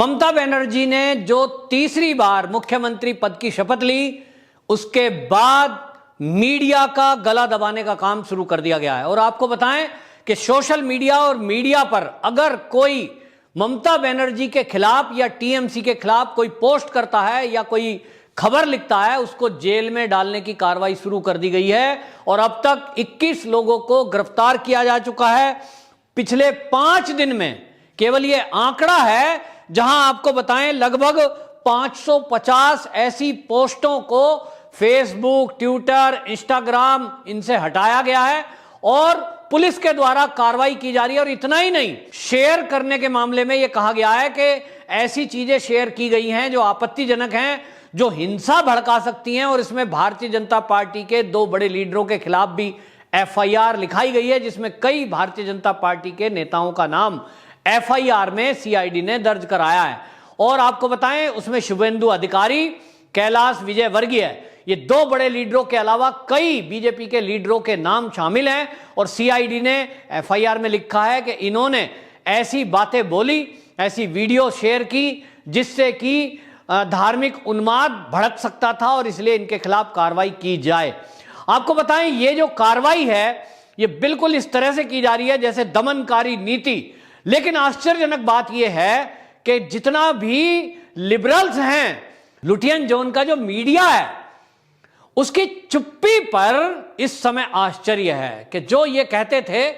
ममता बनर्जी ने जो तीसरी बार मुख्यमंत्री पद की शपथ ली, उसके बाद मीडिया का गला दबाने का काम शुरू कर दिया गया है। और आपको बताएं कि सोशल मीडिया और मीडिया पर अगर कोई ममता बनर्जी के खिलाफ या टीएमसी के खिलाफ कोई पोस्ट करता है या कोई खबर लिखता है, उसको जेल में डालने की कार्रवाई शुरू कर दी गई है। और अब तक 21 लोगों को गिरफ्तार किया जा चुका है। पिछले 5 दिन में केवल ये आंकड़ा है, जहां आपको बताएं लगभग 550 ऐसी पोस्टों को फेसबुक, ट्विटर, इंस्टाग्राम इनसे हटाया गया है और पुलिस के द्वारा कार्रवाई की जा रही है। और इतना ही नहीं, शेयर करने के मामले में यह कहा गया है कि ऐसी चीजें शेयर की गई हैं जो आपत्तिजनक हैं, जो हिंसा भड़का सकती हैं। और इसमें भारतीय जनता पार्टी के 2 बड़े लीडरों के खिलाफ भी एफआईआर लिखाई गई है, जिसमें कई भारतीय जनता पार्टी के नेताओं का नाम एफआईआर में सीआईडी ने दर्ज कराया है। और आपको बताएं, उसमें शुभेंदु अधिकारी, कैलाश विजयवर्गीय, ये 2 बड़े लीडरों के अलावा कई बीजेपी के लीडरों के नाम शामिल हैं। और सीआईडी ने एफआईआर में लिखा है कि इन्होंने ऐसी बातें बोली, ऐसी वीडियो शेयर की, जिससे कि धार्मिक उन्माद भड़क सकता था और इसलिए इनके खिलाफ कार्रवाई की जाए। आपको बताएं, ये जो कार्रवाई है ये बिल्कुल इस तरह से की जा रही है जैसे दमनकारी नीति। लेकिन आश्चर्यजनक बात यह है कि जितना भी लिबरल्स हैं, लुटियन जोन का जो मीडिया है, उसकी चुप्पी पर इस समय आश्चर्य है कि जो ये कहते थे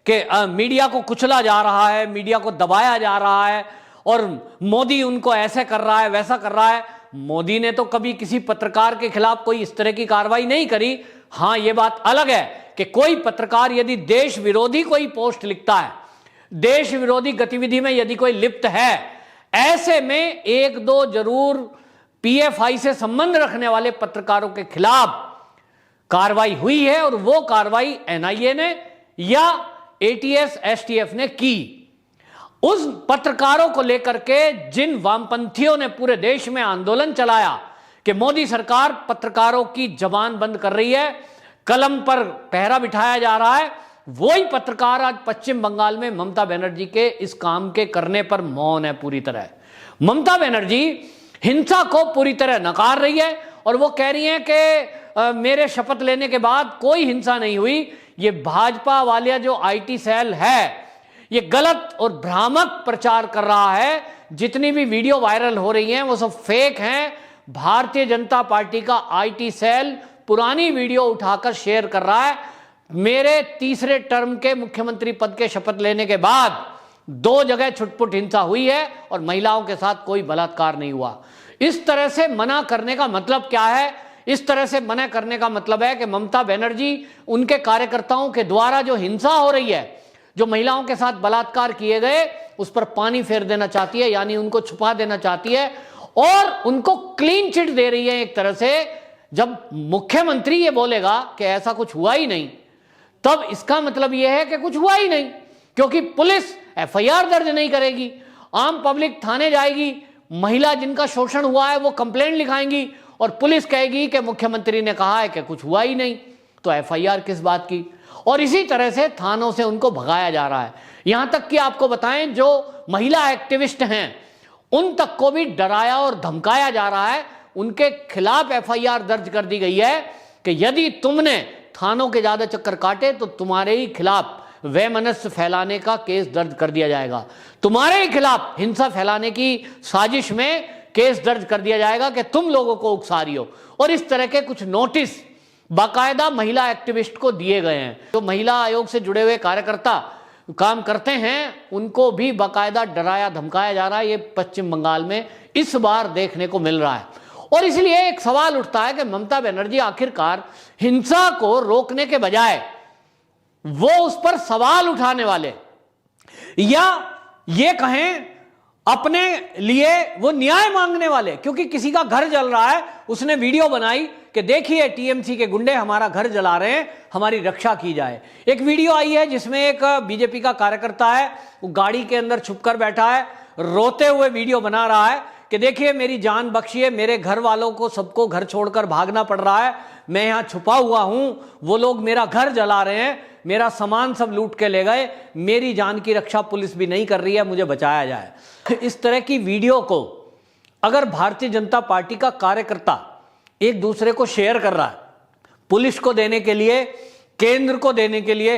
कि मीडिया को कुचला जा रहा है, मीडिया को दबाया जा रहा है और मोदी उनको ऐसे कर रहा है, वैसा कर रहा है। मोदी ने तो कभी किसी पत्रकार के खिलाफ कोई इस तरह की कार्रवाई नहीं करी। हां, यह बात अलग है कि कोई पत्रकार यदि देश विरोधी कोई पोस्ट लिखता है, देश विरोधी गतिविधि में यदि कोई लिप्त है, ऐसे में 1-2 जरूर पीएफआई से संबंध रखने वाले पत्रकारों के खिलाफ कार्रवाई हुई है। और वो कार्रवाई एनआईए ने या एटीएस एसटीएफ ने की। उस पत्रकारों को लेकर के जिन वामपंथियों ने पूरे देश में आंदोलन चलाया कि मोदी सरकार पत्रकारों की जबान बंद कर रही है, कलम पर पहरा बिठाया जा रहा है, वही पत्रकार आज पश्चिम बंगाल में ममता बनर्जी के इस काम के करने पर मौन है पूरी तरह। ममता बनर्जी हिंसा को पूरी तरह नकार रही है और वो कह रही है कि मेरे शपथ लेने के बाद कोई हिंसा नहीं हुई। ये भाजपा वाले जो आईटी सेल है, ये गलत और भ्रामक प्रचार कर रहा है। जितनी भी वीडियो वायरल हो रही हैं वो सब फेक हैं। भारतीय जनता पार्टी का आईटी सेल पुरानी वीडियो उठाकर शेयर कर रहा है। मेरे तीसरे टर्म के मुख्यमंत्री पद के शपथ लेने के बाद 2 जगह छुटपुट हिंसा हुई है और महिलाओं के साथ कोई बलात्कार नहीं हुआ। इस तरह से मना करने का मतलब क्या है? इस तरह से मना करने का मतलब है कि ममता बनर्जी उनके कार्यकर्ताओं के द्वारा जो हिंसा हो रही है, जो महिलाओं के साथ बलात्कार किए गए, उस पर पानी फेर देना चाहती है, यानी उनको छुपा देना चाहती है और उनको क्लीन चिट दे रही है एक तरह से। जब मुख्यमंत्री ये बोलेगा कि ऐसा कुछ हुआ ही नहीं, तब इसका मतलब यह है कि कुछ हुआ ही नहीं, क्योंकि पुलिस एफआईआर दर्ज नहीं करेगी, आम पब्लिक थाने जाएगी, महिला जिनका शोषण हुआ है वो कंप्लेंट लिखाएंगी और पुलिस कहेगी कि मुख्यमंत्री ने कहा है कि कुछ हुआ ही नहीं, तो एफआईआर किस बात की। और इसी तरह से थानों से उनको भगाया जा रहा है। यहां तक कि आपको बताएं, जो महिला एक्टिविस्ट हैं उन तक को भी डराया और धमकाया जा रहा है। उनके खिलाफ एफआईआर दर्ज कर दी गई है कि यदि तुमने थानों के ज्यादा चक्कर काटे तो तुम्हारे ही खिलाफ वैमनस्य फैलाने का केस दर्ज कर दिया जाएगा, तुम्हारे ही खिलाफ हिंसा फैलाने की साजिश में केस दर्ज कर दिया जाएगा कि तुम लोगों को उकसा रही हो। और इस तरह के कुछ नोटिस बाकायदा महिला एक्टिविस्ट को दिए गए हैं। जो महिला आयोग से जुड़े हुए कार्यकर्ता काम करते हैं उनको भी बाकायदा डराया धमकाया जा रहा है। ये पश्चिम बंगाल में इस बार देखने को मिल रहा है। और इसलिए एक सवाल उठता है कि ममता बनर्जी आखिरकार हिंसा को रोकने के बजाय वो उस पर सवाल उठाने वाले या ये कहें अपने लिए वो न्याय मांगने वाले, क्योंकि किसी का घर जल रहा है, उसने वीडियो बनाई कि देखिए टीएमसी के गुंडे हमारा घर जला रहे हैं, हमारी रक्षा की जाए। एक वीडियो आई है जिसमें एक बीजेपी का कार्यकर्ता है, वो गाड़ी के अंदर छुपकर बैठा है, रोते हुए वीडियो बना रहा है कि देखिए मेरी जान बख्शिए, मेरे घर वालों को सबको घर छोड़कर भागना पड़ रहा है, मैं यहां छुपा हुआ हूं, वो लोग मेरा घर जला रहे हैं, मेरा सामान सब लूट के ले गए, मेरी जान की रक्षा पुलिस भी नहीं कर रही है, मुझे बचाया जाए। इस तरह की वीडियो को अगर भारतीय जनता पार्टी का कार्यकर्ता एक दूसरे को शेयर कर रहा है, पुलिस को देने के लिए, केंद्र को देने के लिए,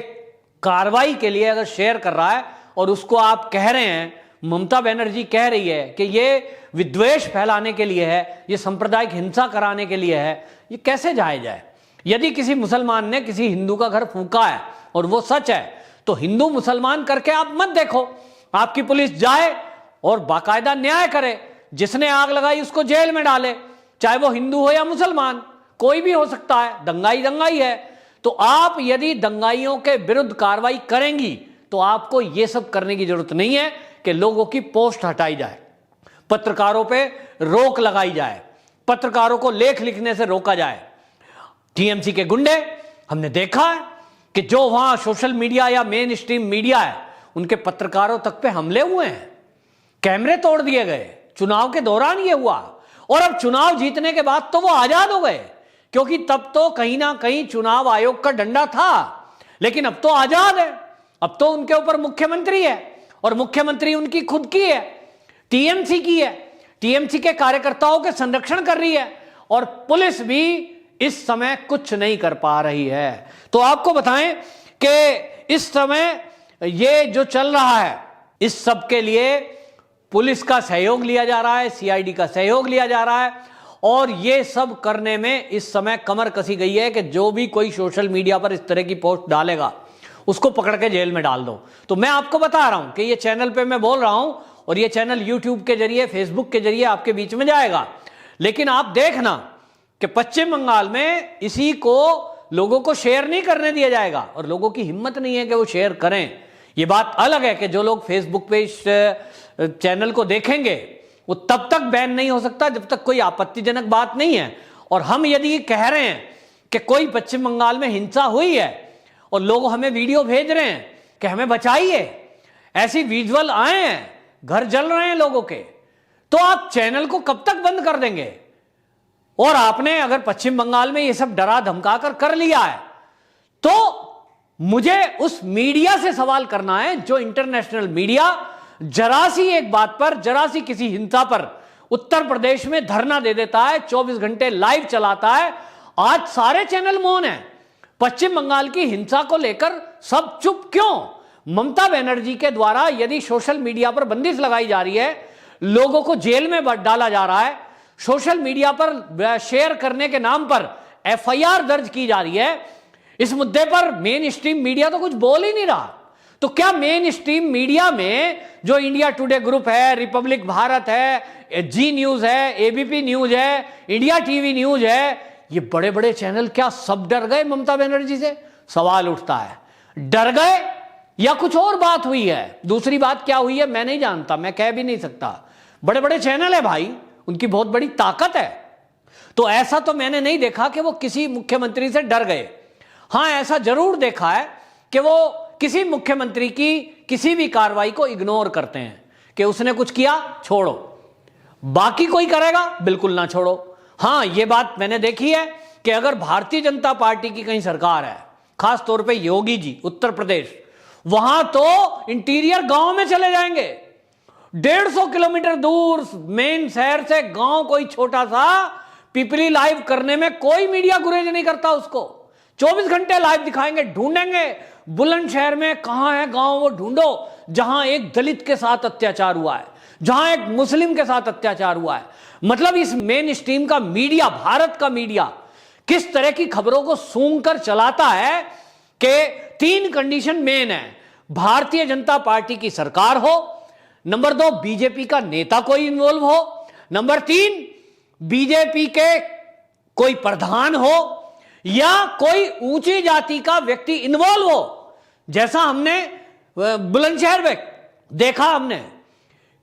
कार्रवाई के लिए अगर शेयर कर रहा है, और उसको आप कह रहे हैं, ममता बनर्जी कह रही है कि ये विद्वेष फैलाने के लिए है, ये सांप्रदायिक हिंसा कराने के लिए है, ये कैसे जायज है? यदि किसी मुसलमान ने किसी हिंदू का घर फूंका है और वो सच है, तो हिंदू मुसलमान करके आप मत देखो, आपकी पुलिस जाए और बाकायदा न्याय करे, जिसने आग लगाई उसको जेल में डाले, चाहे वो हिंदू हो या मुसलमान, कोई भी हो सकता है, दंगाई दंगाई है। तो आप यदि दंगाइयों के विरुद्ध कार्रवाई करेंगी तो आपको यह सब करने की जरूरत नहीं है कि लोगों की पोस्ट हटाई जाए, पत्रकारों पे रोक लगाई जाए, पत्रकारों को लेख लिखने से रोका जाए। टीएमसी के गुंडे हमने देखा है कि जो वहां सोशल मीडिया या मेन स्ट्रीम मीडिया है, उनके पत्रकारों तक पे हमले हुए हैं, कैमरे तोड़ दिए गए। चुनाव के दौरान यह हुआ, और अब चुनाव जीतने के बाद तो वो आजाद हो गए, क्योंकि तब तो कहीं ना कहीं चुनाव आयोग का डंडा था, लेकिन अब तो आजाद है, अब तो उनके ऊपर मुख्यमंत्री है, और मुख्यमंत्री उनकी खुद की है, टीएमसी की है, टीएमसी के कार्यकर्ताओं के संरक्षण कर रही है, और पुलिस भी इस समय कुछ नहीं कर पा रही है। तो आपको बताएं कि इस समय ये जो चल रहा है, इस सब के लिए पुलिस का सहयोग लिया जा रहा है, सीआईडी का सहयोग लिया जा रहा है, और ये सब करने में इस समय कमर कसी गई है कि जो भी कोई सोशल मीडिया पर इस तरह की पोस्ट डालेगा उसको पकड़ के जेल में डाल दो। तो मैं आपको बता रहा हूं कि ये चैनल पे मैं बोल रहा हूं, और ये चैनल यूट्यूब के जरिए, फेसबुक के जरिए आपके बीच में जाएगा, लेकिन आप देखना कि पश्चिम बंगाल में इसी को लोगों को शेयर नहीं करने दिया जाएगा, और लोगों की हिम्मत नहीं है कि वो शेयर करें। ये बात अलग है कि जो लोग फेसबुक पे इस चैनल को देखेंगे वो तब तक बैन नहीं हो सकता जब तक कोई आपत्तिजनक बात नहीं है। और हम यदि ये कह रहे हैं कि कोई पश्चिम बंगाल में हिंसा हुई है और लोग हमें वीडियो भेज रहे हैं कि हमें बचाइए, ऐसी विजुअल आए हैं, घर जल रहे हैं लोगों के, तो आप चैनल को कब तक बंद कर देंगे? और आपने अगर पश्चिम बंगाल में ये सब डरा धमका कर लिया है, तो मुझे उस मीडिया से सवाल करना है जो इंटरनेशनल मीडिया जरा सी एक बात पर, जरा सी किसी हिंसा पर उत्तर प्रदेश में धरना दे देता है, 24 घंटे लाइव चलाता है। आज सारे चैनल मौन है, पश्चिम बंगाल की हिंसा को लेकर सब चुप क्यों? ममता बनर्जी के द्वारा यदि सोशल मीडिया पर बंदिश लगाई जा रही है, लोगों को जेल में डाला जा रहा है, सोशल मीडिया पर शेयर करने के नाम पर एफआईआर दर्ज की जा रही है, इस मुद्दे पर मेन स्ट्रीम मीडिया तो कुछ बोल ही नहीं रहा। तो क्या मेन स्ट्रीम मीडिया में जो इंडिया टुडे ग्रुप है, रिपब्लिक भारत है, जी न्यूज है, एबीपी न्यूज है, इंडिया टीवी न्यूज है, ये बड़े बड़े चैनल क्या सब डर गए ममता बनर्जी से? सवाल उठता है, डर गए या कुछ और बात हुई है? दूसरी बात क्या हुई है मैं नहीं जानता, मैं कह भी नहीं सकता। बड़े बड़े चैनल है भाई, उनकी बहुत बड़ी ताकत है। तो ऐसा तो मैंने नहीं देखा कि वो किसी मुख्यमंत्री से डर गए। हां, ऐसा जरूर देखा है कि वो किसी मुख्यमंत्री की किसी भी कार्रवाई को इग्नोर करते हैं कि उसने कुछ किया, छोड़ो, बाकी कोई करेगा बिल्कुल ना छोड़ो। हां, यह बात मैंने देखी है कि अगर भारतीय जनता पार्टी की कहीं सरकार है, खास तौर पे योगी जी उत्तर प्रदेश, वहां तो इंटीरियर गांव में चले जाएंगे, 150 किलोमीटर दूर मेन शहर से गांव कोई छोटा सा पिपली लाइव करने में कोई मीडिया गुरेज नहीं करता, उसको 24 घंटे लाइव दिखाएंगे, ढूंढेंगे बुलंदशहर में कहां है गांव, वो ढूंढो जहां एक दलित के साथ अत्याचार हुआ है, जहां एक मुस्लिम के साथ अत्याचार हुआ है। मतलब इस मेन स्ट्रीम का मीडिया, भारत का मीडिया किस तरह की खबरों को सूंघकर चलाता है कि 3 कंडीशन मेन है। भारतीय जनता पार्टी की सरकार हो, नंबर 2 बीजेपी का नेता कोई इन्वॉल्व हो, नंबर 3 बीजेपी के कोई प्रधान हो, या कोई ऊंची जाति का व्यक्ति इन्वॉल्व हो, जैसा हमने बुलंदशहर में देखा हमने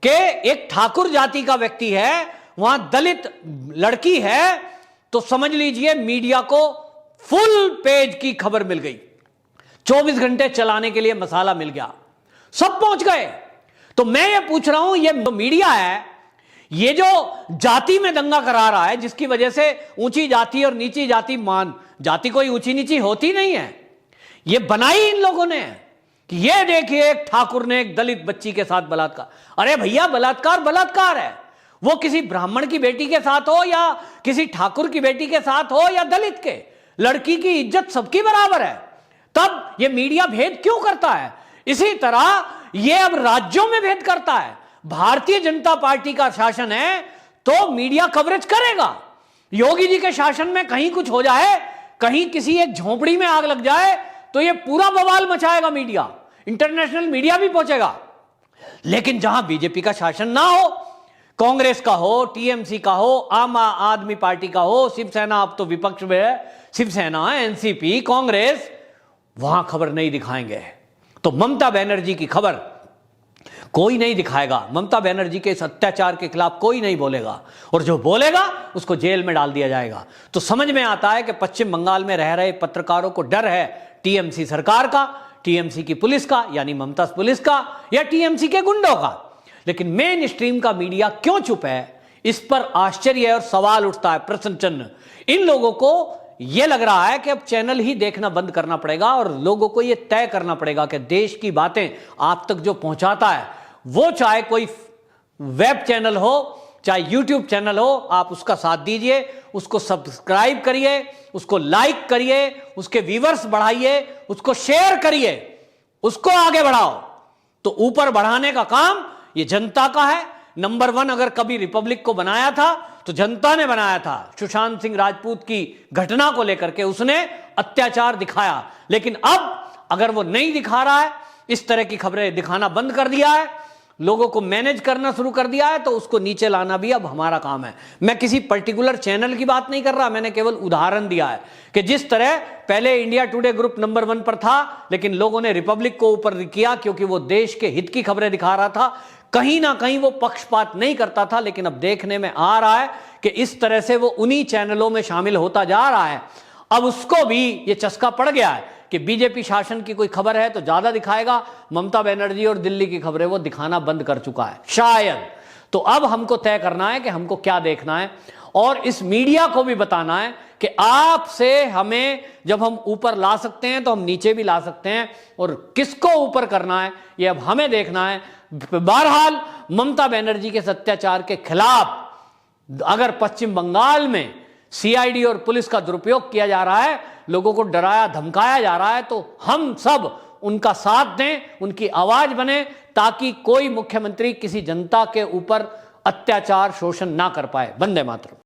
कि एक ठाकुर जाति का व्यक्ति है, वहां दलित लड़की है, तो समझ लीजिए मीडिया को फुल पेज की खबर मिल गई, 24 घंटे चलाने के लिए मसाला मिल गया, सब पहुंच गए। तो मैं ये पूछ रहा हूं, ये मीडिया है, ये जो जाति में दंगा करा रहा है, जिसकी वजह से ऊंची जाति और नीची जाति जाति कोई ऊंची नीची होती नहीं है, ये बनाई इन लोगों ने कि ये देखिए एक ठाकुर ने एक दलित बच्ची के साथ बलात्कार। अरे भैया, बलात्कार बलात्कार है, वो किसी ब्राह्मण की बेटी के साथ हो या किसी ठाकुर की बेटी के साथ हो या दलित के, लड़की की इज्जत सबकी बराबर है। तब ये मीडिया भेद क्यों करता है? इसी तरह ये अब राज्यों में भेद करता है। भारतीय जनता पार्टी का शासन है तो मीडिया कवरेज करेगा। योगी जी के शासन में कहीं कुछ हो जाए, कहीं किसी एक झोपड़ी में आग लग जाए तो ये पूरा बवाल मचाएगा मीडिया, इंटरनेशनल मीडिया भी पहुंचेगा। लेकिन जहां बीजेपी का शासन ना हो, कांग्रेस का हो, टीएमसी का हो, आम आदमी पार्टी का हो, शिवसेना अब तो विपक्ष में है, शिवसेना, एनसीपी, कांग्रेस, वहां खबर नहीं दिखाएंगे। तो ममता बनर्जी की खबर कोई नहीं दिखाएगा। ममता बनर्जी के इस अत्याचार के खिलाफ कोई नहीं बोलेगा, और जो बोलेगा उसको जेल में डाल दिया जाएगा। तो समझ में आता है कि पश्चिम बंगाल में रह रहे पत्रकारों को डर है टीएमसी सरकार का, टीएमसी की पुलिस का, यानी ममता पुलिस का, या टीएमसी के गुंडों का। लेकिन मेन स्ट्रीम का मीडिया क्यों चुप है, इस पर आश्चर्य और सवाल उठता है, प्रश्न चिन्ह। इन लोगों को यह लग रहा है कि अब चैनल ही देखना बंद करना पड़ेगा और लोगों को यह तय करना पड़ेगा कि देश की बातें आप तक जो पहुंचाता है, वो चाहे कोई वेब चैनल हो, चाहे यूट्यूब चैनल हो, आप उसका साथ दीजिए, उसको सब्सक्राइब करिए, उसको लाइक करिए, उसके व्यूअर्स बढ़ाइए, उसको शेयर करिए, उसको आगे बढ़ाओ। तो ऊपर बढ़ाने का काम ये जनता का है। नंबर 1 अगर कभी रिपब्लिक को बनाया था तो जनता ने बनाया था। सुशांत सिंह राजपूत की घटना को लेकर के उसने अत्याचार दिखाया, लेकिन अब अगर वो नहीं दिखा रहा है, इस तरह की खबरें दिखाना बंद कर दिया है, लोगों को मैनेज करना शुरू कर दिया है, तो उसको नीचे लाना भी अब हमारा काम है। मैं किसी पर्टिकुलर चैनल की बात नहीं कर रहा, मैंने केवल उदाहरण दिया है कि जिस तरह पहले इंडिया टुडे ग्रुप नंबर 1 पर था, लेकिन लोगों ने रिपब्लिक को ऊपर किया क्योंकि वो देश के हित की खबरें दिखा रहा था। कहीं ना कहीं वो पक्षपात नहीं करता था, लेकिन अब देखने में आ रहा है कि इस तरह से वो उन्हीं चैनलों में शामिल होता जा रहा है। अब उसको भी ये चस्का पड़ गया है कि बीजेपी शासन की कोई खबर है तो ज्यादा दिखाएगा, ममता बनर्जी और दिल्ली की खबरें वो दिखाना बंद कर चुका है शायद। तो अब हमको तय करना है कि हमको क्या देखना है, और इस मीडिया को भी बताना है कि आपसे हमें जब हम ऊपर ला सकते हैं तो हम नीचे भी ला सकते हैं, और किसको ऊपर करना है ये अब हमें देखना है। बहरहाल ममता बनर्जी के अत्याचार के खिलाफ अगर पश्चिम बंगाल में सीआईडी और पुलिस का दुरुपयोग किया जा रहा है, लोगों को डराया धमकाया जा रहा है, तो हम सब उनका साथ दें, उनकी आवाज बने, ताकि कोई मुख्यमंत्री किसी जनता के ऊपर अत्याचार शोषण ना कर पाए। वंदे मातरम।